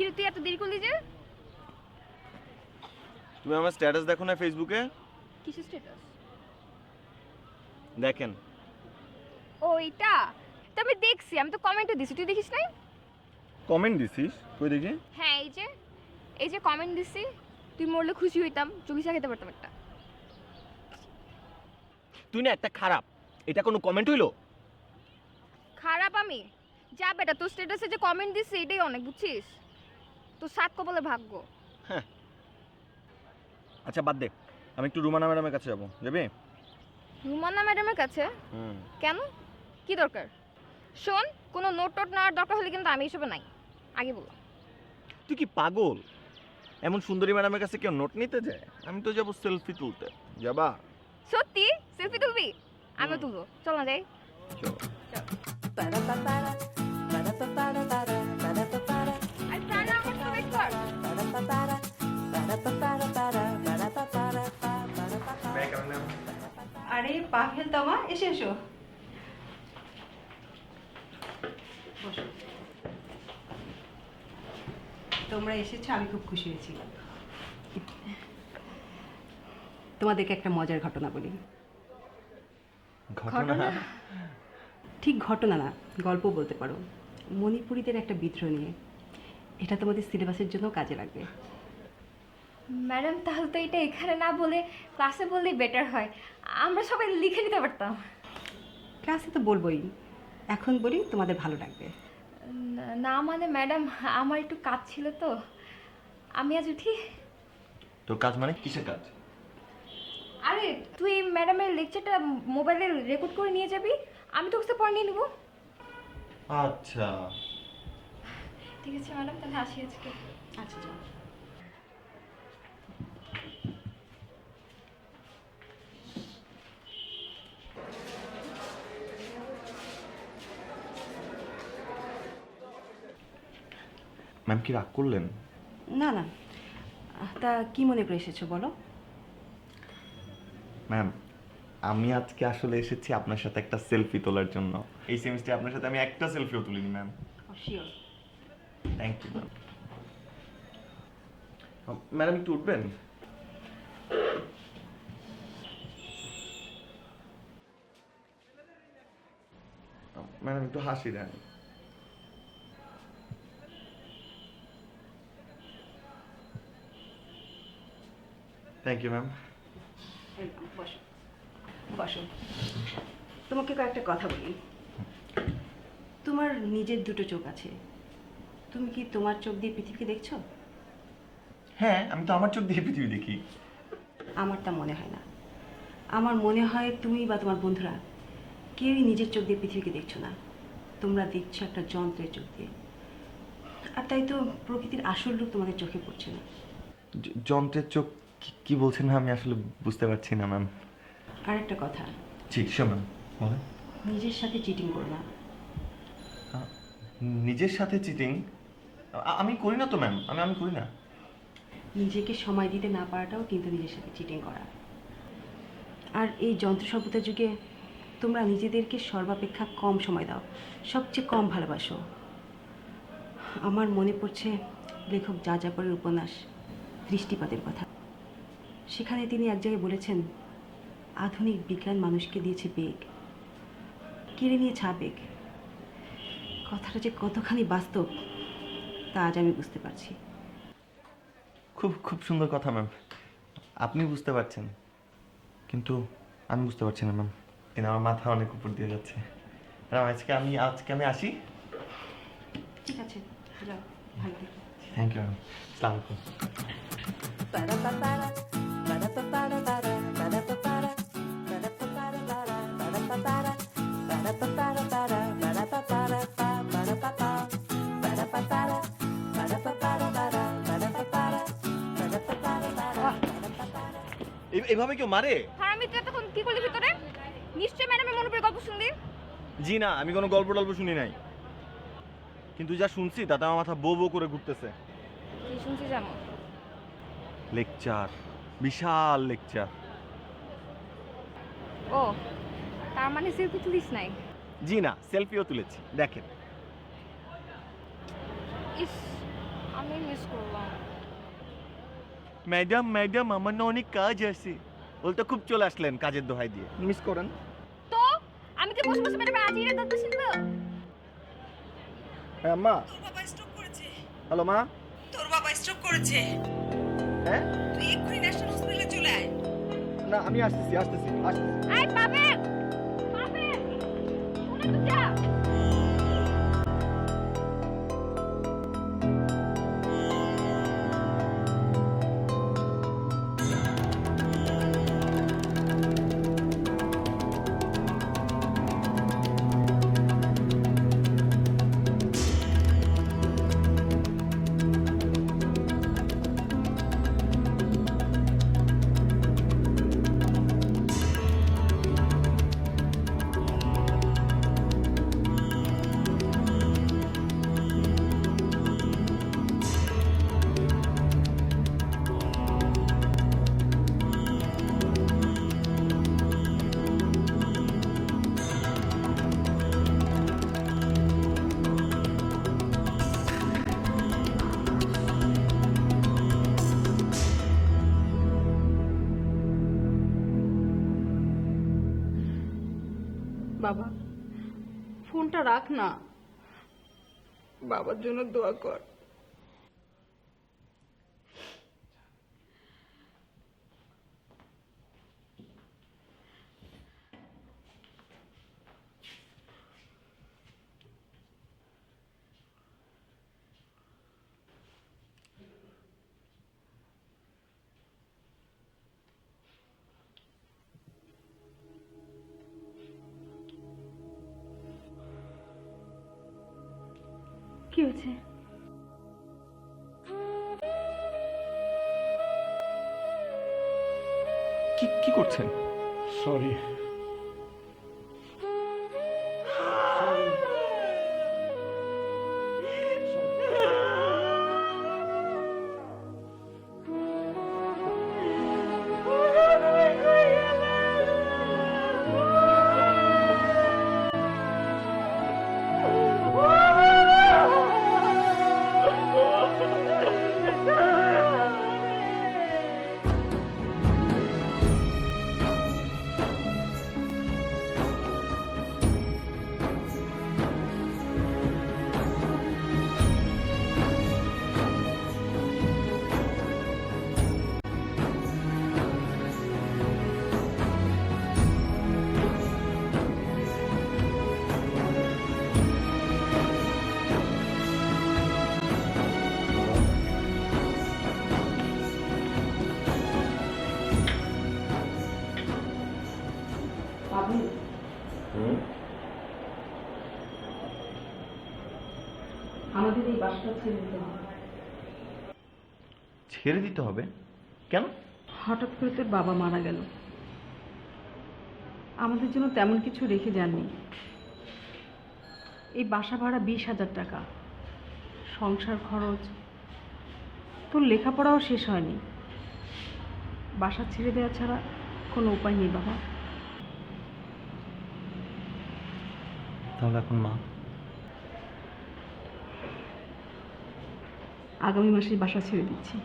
রে তুই এত দেরি করলি যে? তুমি আমার স্ট্যাটাস দেখো না ফেসবুকে? কিসের স্ট্যাটাস? দেখেন। ও এটা তো আমি দেখছি, আমি তো কমেন্টও দিছি, তুই দেখিস নাই? কমেন্ট দিছিস? কই দেখি। হ্যাঁ এই যে কমেন্ট দিছি, তুই মরলে খুশি হইতাম, চুবিসা খেতে পারতাম একটা। তুই না একটা খারাপ, এটা কোনো কমেন্ট হইলো? খারাপ আমি? যা বেটা, তোর স্ট্যাটাসে যে কমেন্ট দিছি এটাই অনেক, বুঝছিস? তোর সাত কপালে ভাগ্য। হ্যাঁ। আচ্ছা বাদ দে, আমি একটু রুমানা ম্যাডামের কাছে যাবো, যাবি? রুমানা ম্যাডামের কাছে? কেন, কি দরকার? শোন, কোনো নোট টোট নেওয়ার দরকার হলে কিন্তু আমি এসবে নাই, আগে বলো। তুই কি পাগল? এমন সুন্দরী ম্যাডামের কাছে কেউ নোট নিতে যায়? আমি তো যাবো সেলফি তুলতে। যাবা? সত্যি সেলফি তুলবি? আমিও তুলবো, চল না যাই। চলো। আর প্রাণ আমার তো wait কর। আরে পাভেল তামা, এসে এসো, বসো। তোমরা এসেছো, আমি খুব খুশি হয়েছি। তোমাদেরকে একটা মজার ঘটনা বলি। ঘটনা? ঠিক ঘটনা না, গল্প বলতে পারো। মণিপুরীদের একটা বিদ্রোহ নিয়ে। এটা তোমাদের সিলেবাসের জন্য কাজে লাগবে। ম্যাডাম তাহলে তো এটা এখানে না বলে ক্লাসে বললেই বেটার হয়, আমরা সবাই লিখে নিতে পারতাম। ক্লাসে তো বলবোই, এখন বলি তোমাদের ভালো লাগবে। না মানে ম্যাডাম, আমার একটু কাজ ছিল তো, আমি আজ উঠি। তোর কাজ মানে কিসের কাজ? আরে তুই ম্যাডামের লেকচারটা মোবাইলে রেকর্ড করে নিয়ে যাবি, আমি তো ওকে পরে নিয়ে নেবো। আচ্ছা। ঠিক আছে ম্যাডাম, তাহলে আসি আজকে। আচ্ছা যাও। ম্যাম কি রাগ করলেন? না না, তা কি মনে করে এসেছো বলো? ম্যাম আমি আজকে আসলে এসেছি আপনার সাথে একটা সেলফি তোলার জন্য। এই সেমিস্টারে আপনার সাথে আমি একটা সেলফিও তুলিনি ma'am. Sure. Thank you ma'am. Madam একটু উঠবেন? ম্যাডাম একটু হাসি দেন। Thank you ma'am. বসো বসো, তোমাকে কয়েকটা কথা বলি। তোমার নিজের দুটো চোখ আছে, তুমি কি তোমার চোখ দিয়ে পৃথিবীকে দেখছো? হ্যাঁ, আমি তো আমার চোখ দিয়ে পৃথিবী দেখি। আমার তা মনে হয় না। আমার মনে হয় তুমি বা তোমার বন্ধুরা কেউই নিজের চোখ দিয়ে পৃথিবীকে দেখছো না, তোমরা দেখছো একটা যন্ত্রের চোখ দিয়ে। আর তাই তো প্রকৃতির আসল রূপ তোমাদের চোখে পড়ছে না। যন্ত্রের চোখ কি বলছেন আমি আসলে বুঝতে পারছি না ম্যাম। আর একটা কথা, জি শিওর ম্যাম, বলেন। নিজের সাথে চিটিং করো না। নিজের সাথে চিটিং? আমি করি না তো ম্যাম, আমি করি না। নিজেকে সময় দিতে না পারাটাও কিন্তু নিজের সাথে চিটিং করা। আর এই যন্ত্র সভ্যতার যুগে তোমরা নিজেদেরকে সর্বাপেক্ষা কম সময় দাও, সবচেয়ে কম ভালোবাসো। আমার মনে পড়ছে লেখক যাযাবরের উপন্যাস দৃষ্টিপাতের কথা। সেখানে তিনি এক জায়গায় বলেছেন, আধুনিক বিজ্ঞান মানুষকে দিয়েছে বেগ, কেড়ে নিয়েছে আবেগ। কথাটা যে কতখানি বাস্তব তা আজ আমি বুঝতে পারছি। খুব খুব সুন্দর কথা ম্যাম, আপনি বুঝতে পারছেন, কিন্তু আমি বুঝতে পারছি না ম্যাম। কিন্তু আমার মাথা অনেক উপর দিয়ে যাচ্ছে। ম্যাম আজকে আমি আসি। ঠিক আছে, যাও, ভালো থেকো। Thank you ma'am. আসসালামু আলাইকুম। এভাবে কেউ মারে? হারামি তুই তখন কি করলি ভিতরে? নিশ্চয়ই ম্যাডামের মনে পড়ে গল্প শুনলি। জি না, আমি কোনো গল্প টল্প শুনি নাই, কিন্তু যা শুনছি তাতে আমার মাথা বো বো করে ঘুরতেছে। কি শুনছি জানো? লেকচার, বিশাল লেকচার। ও তার মানে সেলফি তুলিস নাই? জি না, সেলফিও তুলেছি, দেখেন। ইস, আমি মিস করলাম। ম্যাডাম ম্যাডাম আমার না অনেক কাজ আছে। বলতে খুব চলে আসলেন কাজের দোহাই দিয়ে, মিস করেন। তো আমি কি বসে বসে ম্যাডামের আজিরে দাঁত শুনবো? হ্যাঁ মা। তোর বাবা স্ট্রোক করেছে। হ্যালো মা। তোর বাবা স্ট্রোক করেছে। হ্যাঁ তুই এক্ষুনি ন্যাশনাল হসপিটালে চলে আয়। না আমি আসতেছি। আই পাবেন পাবেন শুনে তো যা। বাবা ফোনটা রাখ না, বাবার জন্য দোয়া কর। কি হয়েছে? কি করছেন? সরি। আমাদের এই বাসটা ছেড়ে দিতে হবে। ছেড়ে দিতে হবে কেন? হঠাৎ করে তোর বাবা মারা গেল, আমাদের জন্য তেমন কিছু রেখে যাননি। এই বাসা ভাড়া 20,000 টাকা, সংসার খরচ, তোর লেখাপড়াও শেষ হয়নি। বাসা ছেড়ে দেওয়া ছাড়া কোনো উপায় নেই বাবা। তাহলে এখন মা? আগামী মাসে বাসা ছেড়ে দিচ্ছি।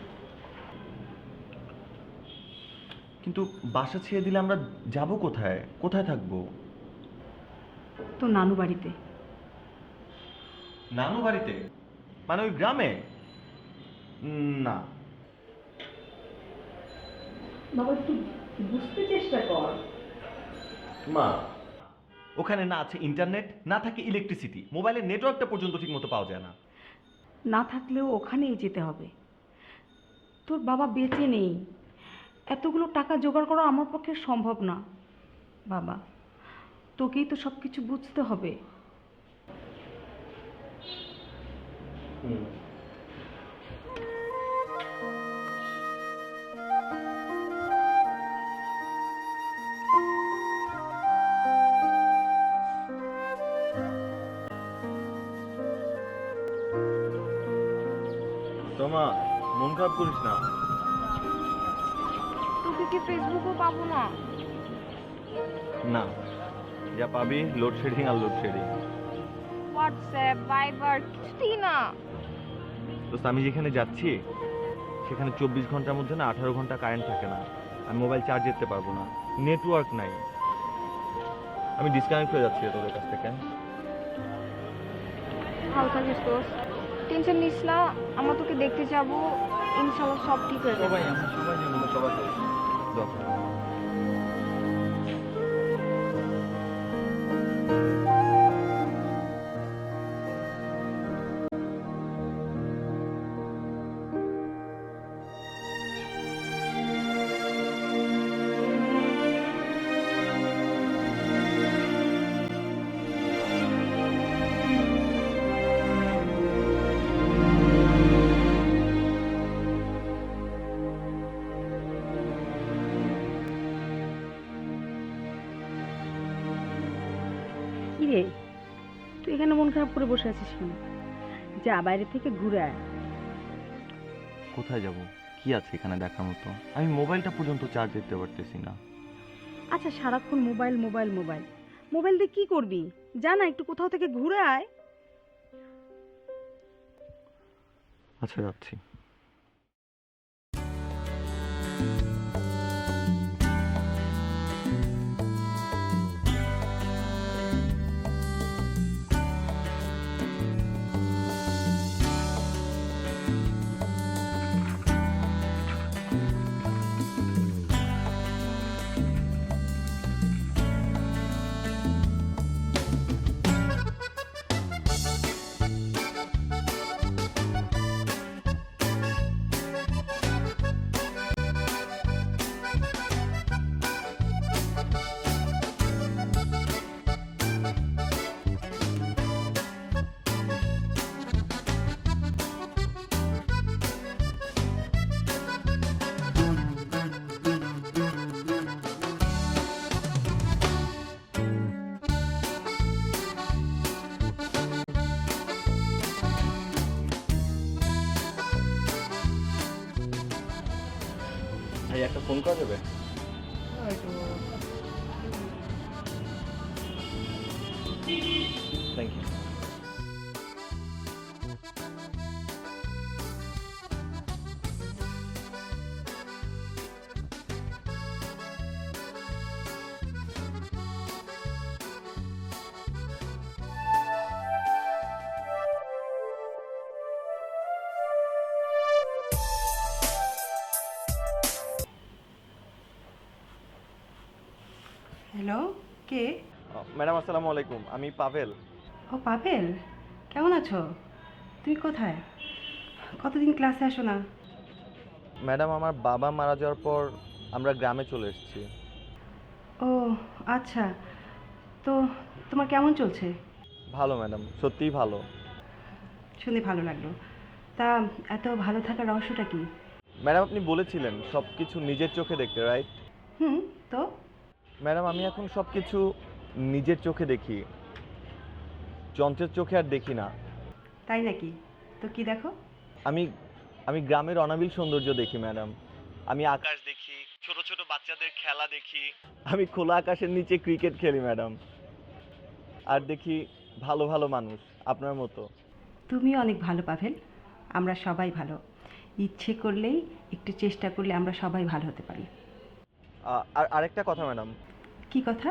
কিন্তু বাসা ছেড়ে দিলে আমরা যাব কোথায়? কোথায় থাকবো? তো নানু বাড়িতে। নানু বাড়িতে? মানে ওই গ্রামে? না। বাবা একটু বুঝতে চেষ্টা কর। মা, ওখানে না আছে ইন্টারনেট, না থাকে ইলেকট্রিসিটি, মোবাইলের নেটওয়ার্কটা পর্যন্ত ঠিক মতো পাওয়া যায় না। না থাকলেও ওখানেই যেতে হবে। তোর বাবা বেঁচে নেই, এতগুলো টাকা জোগাড় করা আমার পক্ষে সম্ভব না। বাবা, তোকেই তো সব কিছু বুঝতে হবে। তোমা, মন খারাপ করিস না। তোকে কি ফেসবুকও পাবো না? না, যা পাবি লোডশেডিং আর লোডশেডিং। হোয়াটসঅ্যাপ, ভাইবার কিছুই না। দোস্ত আমি যেখানে যাচ্ছি সেখানে 24 ঘন্টার মধ্যে না 18 ঘন্টা কারেন্ট থাকে না। আমি মোবাইল চার্জ দিতে পারবো না, নেটওয়ার্ক নাই। আমি ডিসকানেক্ট হয়ে যাচ্ছি তোদের কাছ থেকে। ভালো থাকিস দোস্ত, টেনশন নিস না, আমরা তোকে দেখতে যাবো, ইনশাল্লাহ সব ঠিক হয়ে যাবে। সবাই আমরা সবাই জানি, সবাই দোয়া করো। কি রে, তুই এখানে মন খারাপ করে বসে আছিস কেন? যা বাইরে থেকে ঘুরে আয়। কোথায় যাব? কি আছে এখানে দেখার মতো? আমি মোবাইলটা পর্যন্ত চার্জ দিতে পারতেছি না। আচ্ছা, সারাক্ষণ মোবাইল মোবাইল মোবাইল মোবাইল দিয়ে কি করবি? যা না, একটু কোথাও থেকে ঘুরে আয়। আচ্ছা যাচ্ছি। ভাই একটা ফোন করা যাবে? Thank you. হ্যালো, কে? ম্যাডাম আসসালামু আলাইকুম, আমি পাভেল। ও পাভেল, কেমন আছো? তুমি কোথায়? কতদিন ক্লাসে আসো না? ম্যাডাম আমার বাবা মারা যাওয়ার পর আমরা গ্রামে চলে এসেছি। ও আচ্ছা, তো তোমার কেমন চলছে? ভালো ম্যাডাম, সত্যিই ভালো। শুনে ভালো লাগলো। তা এত ভালো থাকার রহস্যটা কি? ম্যাডাম আপনি বলেছিলেন সব কিছু নিজের চোখে দেখতে, রাইট? হুম, তো ম্যাডাম আমি এখন সব কিছু নিজের চোখে দেখি, যন্ত্রের চোখে আর দেখি না। তাই নাকি? তো কি দেখো? আমি আমি গ্রামের অনাবিল সৌন্দর্য দেখি ম্যাডাম। আমি আকাশ দেখি, ছোট ছোট বাচ্চাদের খেলা দেখি, আমি খোলা আকাশের নিচে ক্রিকেট খেলি ম্যাডাম। আর দেখি ভালো ভালো মানুষ আপনার মতো। তুমিও অনেক ভালো পাভেল, আমরা সবাই ভালো। ইচ্ছে করলেই, একটু চেষ্টা করলে আমরা সবাই ভালো হতে পারি। আর আরেকটা কথা ম্যাডাম। কি কথা?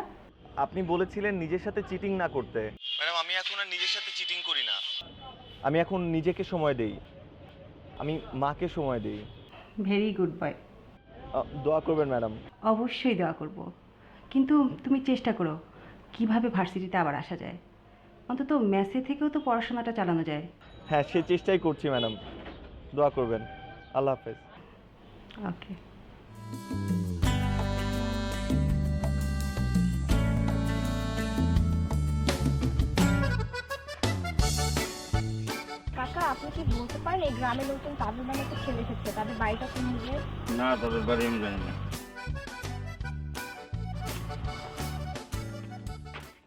আপনি বলেছিলেন নিজের সাথে চিটিং না করতে। ম্যাডাম আমি এখন আর নিজের সাথে চিটিং করি না। আমি এখন নিজেকে সময় দেই, আমি মাকে সময় দেই। Very good boy. দোয়া করবেন ম্যাডাম। অবশ্যই দেওয়া করব, কিন্তু তুমি চেষ্টা করো কিভাবে ভার্সিটিতে আবার আসা যায়। অন্তত মেসে থেকেও তো পড়াশোনাটা চালানো যায়। হ্যাঁ সে চেষ্টাই করছি ম্যাডাম, দোয়া করবেন। আল্লাহ হাফেজ। ওকে। কাকা, আপনি কি বলতে পারেন এই গ্রামের নতুন তাদের নামে একটা ছেলে এসেছে, তাদের বাড়িটা কোন দিকে? না, তাদের বাড়ি আমি জানি না।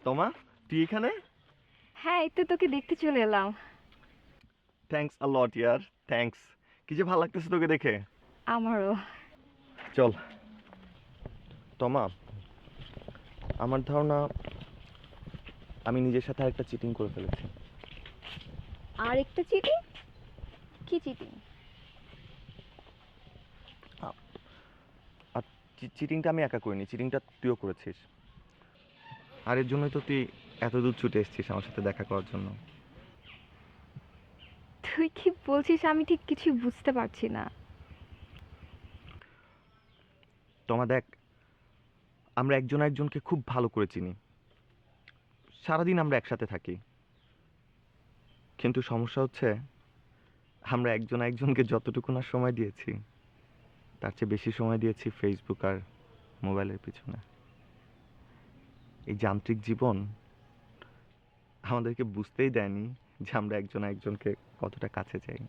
তোমা তুই এখানে? হ্যাঁ, এই তো তোকে দেখতে চলে এলাম। Thanks a lot year, thanks. কি যে ভালো লাগতেছে তোকে দেখে। আমারও। চল তোমা, আমার ধারণা আমি নিজের সাথে আরেকটা চিটিং করে ফেলেছি। আর একটা চিঠি? কি চিটিং? আর চিটিংটা আমি একা করিনি, চিটিংটা তুইও করেছিস। আর এর জন্যই তো তুই এত দূর ছুটে এসেছিস আমার সাথে দেখা করার জন্য। তুই কি বলছিস আমি ঠিক কিছু বুঝতে পারছি না। তোমা দেখ, আমরা একজন একজনকে খুব ভালো করে চিনি, সারাদিন আমরা একসাথে থাকি, কিন্তু সমস্যা হচ্ছে আমরা একজন একজনকে যতটুকু না সময় দিয়েছি তার চেয়ে বেশি সময় দিয়েছি ফেসবুক আর মোবাইলের পিছনে। এই যান্ত্রিক জীবন আমাদেরকে বুঝতেই দেয়নি যে আমরা একজন একজনকে কতটা কাছে চাই।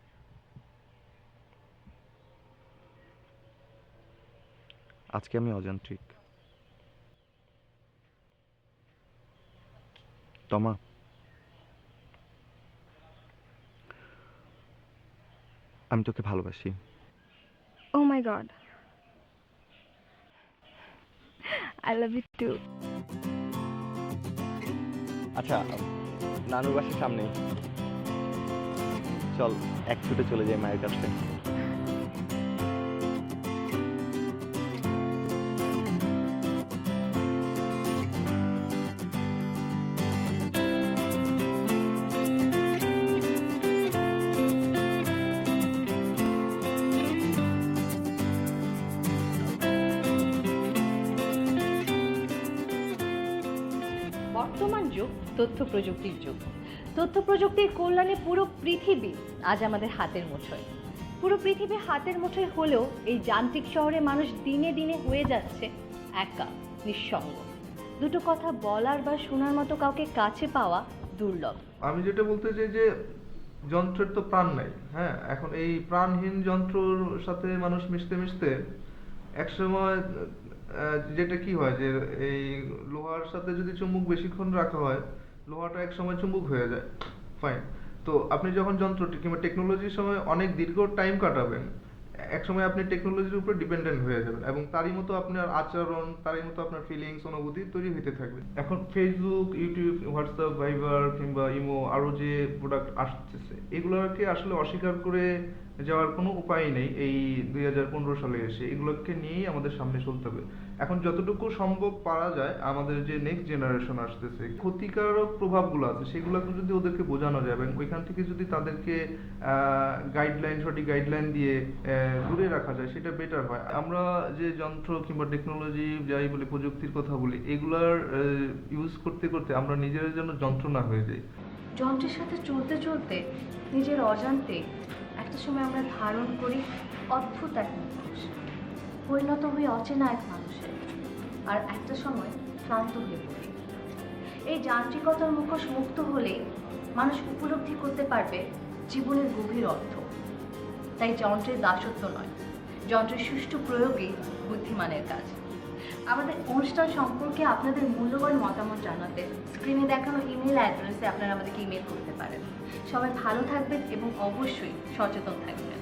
আজকে আমি অযান্ত্রিক। তমা, আমি তোকে ভালোবাসি। Oh my God, I love you too. আচ্ছা, নানুর বাসার সামনে চল এক ছুটে চলে যাই মায়ের কাছে। বর্তমান যুগ তথ্য প্রযুক্তির যুগ। তথ্য প্রযুক্তির কল্যাণে পুরো পৃথিবী আজ আমাদের হাতের মুঠোয়। পুরো পৃথিবী হাতের মুঠোয় হলেও এই যান্ত্রিক শহরে মানুষ দিনে দিনে হয়ে যাচ্ছে একা, নিঃসঙ্গ। দুটো কথা বলার বা শোনার মতো কাউকে কাছে পাওয়া দুর্লভ। আমি যেটা বলতে চাই যে যন্ত্রের তো প্রাণ নাই। হ্যাঁ, এখন এই প্রাণহীন যন্ত্রর সাথে মানুষ মিশতে মিশতে একসময় যেটা কি হয় যে এই লোহার সাথে যদি চুম্বক বেশিক্ষণ রাখা হয়, লোহাটা এক সময় চুম্বক হয়ে যায়। ফাইন। তো আপনি যখন যন্ত্রটি কিংবা টেকনোলজির সময় অনেক দীর্ঘ টাইম কাটাবেন, এক সময় আপনি টেকনোলজির উপর ডিপেন্ডেন্ট হয়ে যাবেন এবং তারই মতো আপনার আচরণ, তারই মতো আপনার ফিলিংস, অনুভূতি তৈরি হতে থাকবে। এখন ফেসবুক, ইউটিউব, হোয়াটসঅ্যাপ, ভাইবার কিংবা ইমো আরও যে প্রোডাক্ট আসতেছে, এগুলোকে আসলে অস্বীকার করে যাওয়ার কোনো উপায় নেই। এই 2015 সালে এসে এগুলোকে নিয়েই আমাদের সামনে চলতে হবে। এখন যতটুকু সম্ভব পারা যায়, আমাদের যে নেক্সট জেনারেশন আসতেছে, ক্ষতিকারক প্রভাবগুলো আছে সেগুলোকে যদি ওদেরকে বোঝানো যায় এবং ওইখান থেকে যদি তাদেরকে গাইডলাইন, সঠিক গাইডলাইন দিয়ে দূরে রাখা যায়, সেটা বেটার হয়। আমরা যে যন্ত্র কিংবা টেকনোলজি যাই বলি, প্রযুক্তির কথা বলি, এগুলার ইউজ করতে করতে আমরা নিজেদের জন্য যন্ত্রণা হয়ে যাই। যন্ত্রের সাথে চলতে চলতে নিজের অজান্তে একটা সময় আমরা ধারণ করি অদ্ভুত এক মুখোশ, পরিণত হয়ে অচেনা এক মানুষের, আর একটা সময় ক্লান্ত হয়ে পড়ি। এই যান্ত্রিকতার মুখোশ মুক্ত হলেই মানুষ উপলব্ধি করতে পারবে জীবনের গভীর অর্থ। তাই যন্ত্রের দাসত্ব নয়, যন্ত্রের সুষ্ঠু প্রয়োগই বুদ্ধিমানের কাজ। আমাদের অনুষ্ঠান সম্পর্কে আপনাদের মূল্যবান মতামত জানাতে স্ক্রিনে দেখানো ইমেল অ্যাড্রেসে আপনারা আমাদেরকে ইমেল করতে পারেন। সবাই ভালো থাকবেন এবং অবশ্যই সচেতন থাকবেন।